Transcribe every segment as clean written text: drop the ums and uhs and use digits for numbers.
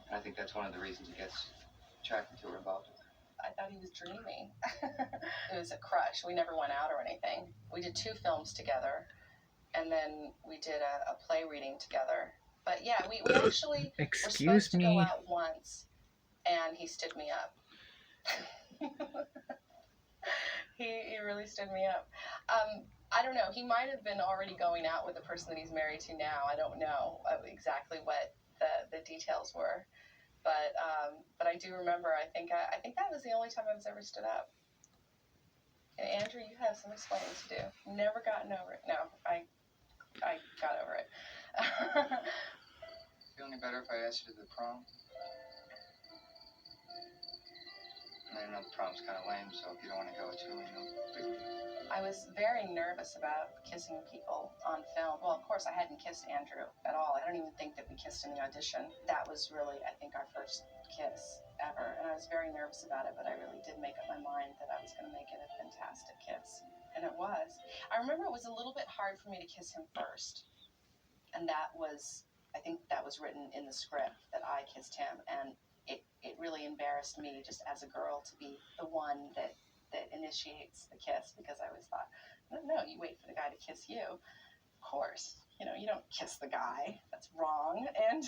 And I think that's one of the reasons he gets attracted to her, involved with her. I thought he was dreamy. It was a crush. We never went out or anything. We did 2 films together, and then we did a play reading together. But yeah, we actually were supposed to go out once, and he stood me up. He really stood me up. I don't know. He might have been already going out with the person that he's married to now. I don't know exactly what the details were, but I do remember. I think that was the only time I was ever stood up. And Andrew, you have some explaining to do. Never gotten over it. No, I got over it. Feel any better if I asked you to the prom? I know the prom's kind of lame, so if you don't want to go, it's really no big deal. I was very nervous about kissing people on film. Well, of course, I hadn't kissed Andrew at all. I don't even think that we kissed in the audition. That was really, I think, our first kiss ever. And I was very nervous about it, but I really did make up my mind that I was going to make it a fantastic kiss. And it was. I remember it was a little bit hard for me to kiss him first. And that was, I think that was written in the script, that I kissed him. And it really embarrassed me just as a girl to be the one that initiates the kiss, because I always thought, no, you wait for the guy to kiss you. Of course, you don't kiss the guy. That's wrong. And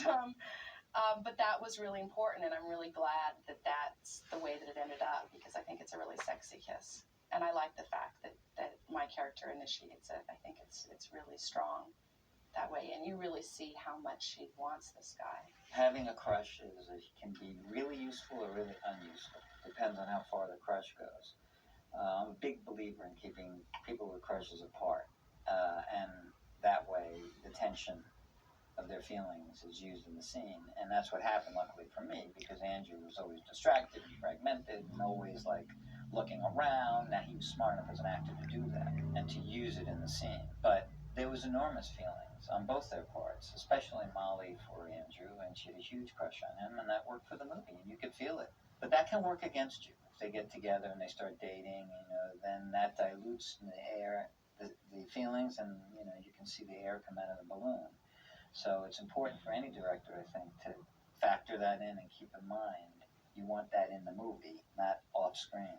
but that was really important, and I'm really glad that that's the way that it ended up, because I think it's a really sexy kiss, and I like the fact that my character initiates it. I think it's really strong that way, and you really see how much she wants this guy. Having a crush can be really useful or really unuseful. Depends on how far the crush goes. I'm a big believer in keeping people with crushes apart, and that way the tension of their feelings is used in the scene, and that's what happened, luckily for me, because Andrew was always distracted and fragmented and always looking around. Now he was smart enough as an actor to do that and to use it in the scene, but there was enormous feelings on both their parts, especially Molly for Andrew, and she had a huge crush on him, and that worked for the movie, and you could feel it. But that can work against you. If they get together and they start dating, then that dilutes in the air the feelings, and you can see the air come out of the balloon. So it's important for any director, I think, to factor that in and keep in mind you want that in the movie, not off screen.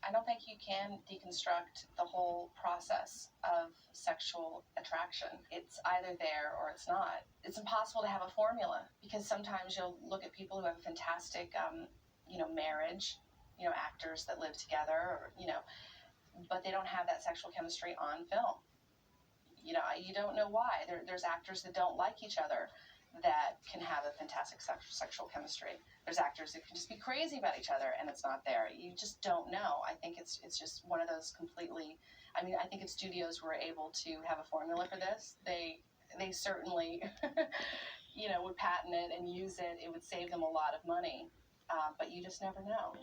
I don't think you can deconstruct the whole process of sexual attraction. It's either there or it's not. It's impossible to have a formula, because sometimes you'll look at people who have a fantastic, marriage, actors that live together, or, but they don't have that sexual chemistry on film. You don't know why. There's actors that don't like each other that can have a fantastic sexual chemistry. There's actors that can just be crazy about each other, and it's not there. You just don't know. I think it's just one of those completely. I mean, I think if studios were able to have a formula for this, they certainly, would patent it and use it. It would save them a lot of money, but you just never know.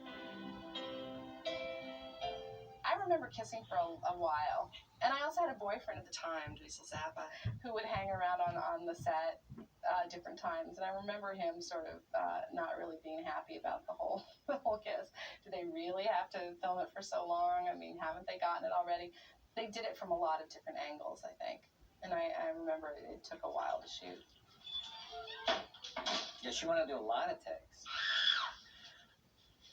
I remember kissing for a while. And I also had a boyfriend at the time, Dweezil Zappa, who would hang around on the set different times. And I remember him sort of not really being happy about the whole kiss. Do they really have to film it for so long? I mean, haven't they gotten it already? They did it from a lot of different angles, I think. And I remember it took a while to shoot. Yeah, she wanted to do a lot of takes.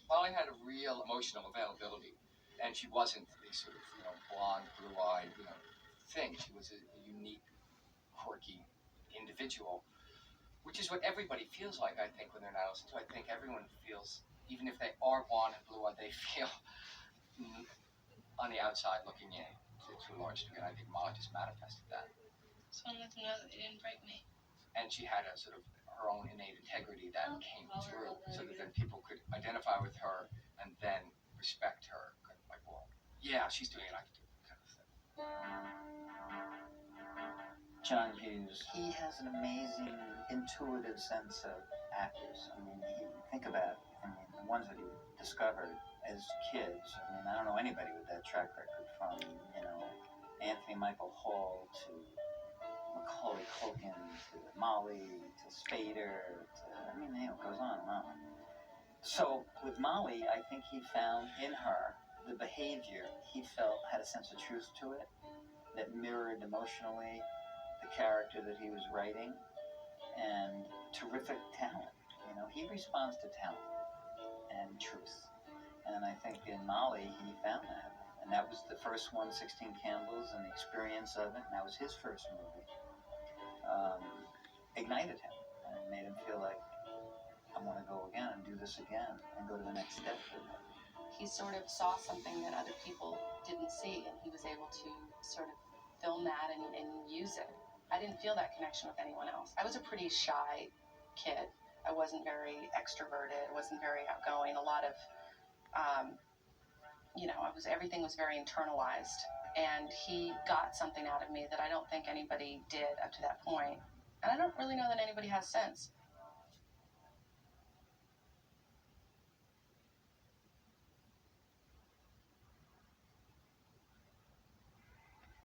Molly had a real emotional availability. And she wasn't the sort of, blonde, blue-eyed, thing. She was a unique, quirky individual, which is what everybody feels like, I think, when they're not listening to. I think everyone feels, even if they are blonde and blue-eyed, they feel on the outside looking in to a large degree. And I think Molly just manifested that. So I wanted to know that they didn't break me. And she had a sort of her own innate integrity that came through, so that then people could identify with her and then respect her. Like, well, yeah, she's doing it, I can do it, kind of thing. John Hughes, he has an amazing intuitive sense of actors. I mean, think about it. I mean, the ones that he discovered as kids. I mean, I don't know anybody with that track record, from, Anthony Michael Hall to Macaulay Culkin to Molly to Spader to, it goes on and on. So with Molly, I think he found in her the behavior he felt had a sense of truth to it, that mirrored emotionally the character that he was writing, and terrific talent. he responds to talent and truth. And I think in Molly, he found that. And that was the first one, 16 Candles, and the experience of it. And that was his first movie. Ignited him and made him feel like, I want to go again and do this again and go to the next step with it. He sort of saw something that other people didn't see, and he was able to sort of film that and use it. I didn't feel that connection with anyone else. I was a pretty shy kid. I wasn't very extroverted. I wasn't very outgoing. A lot of, everything was very internalized. And he got something out of me that I don't think anybody did up to that point. And I don't really know that anybody has since.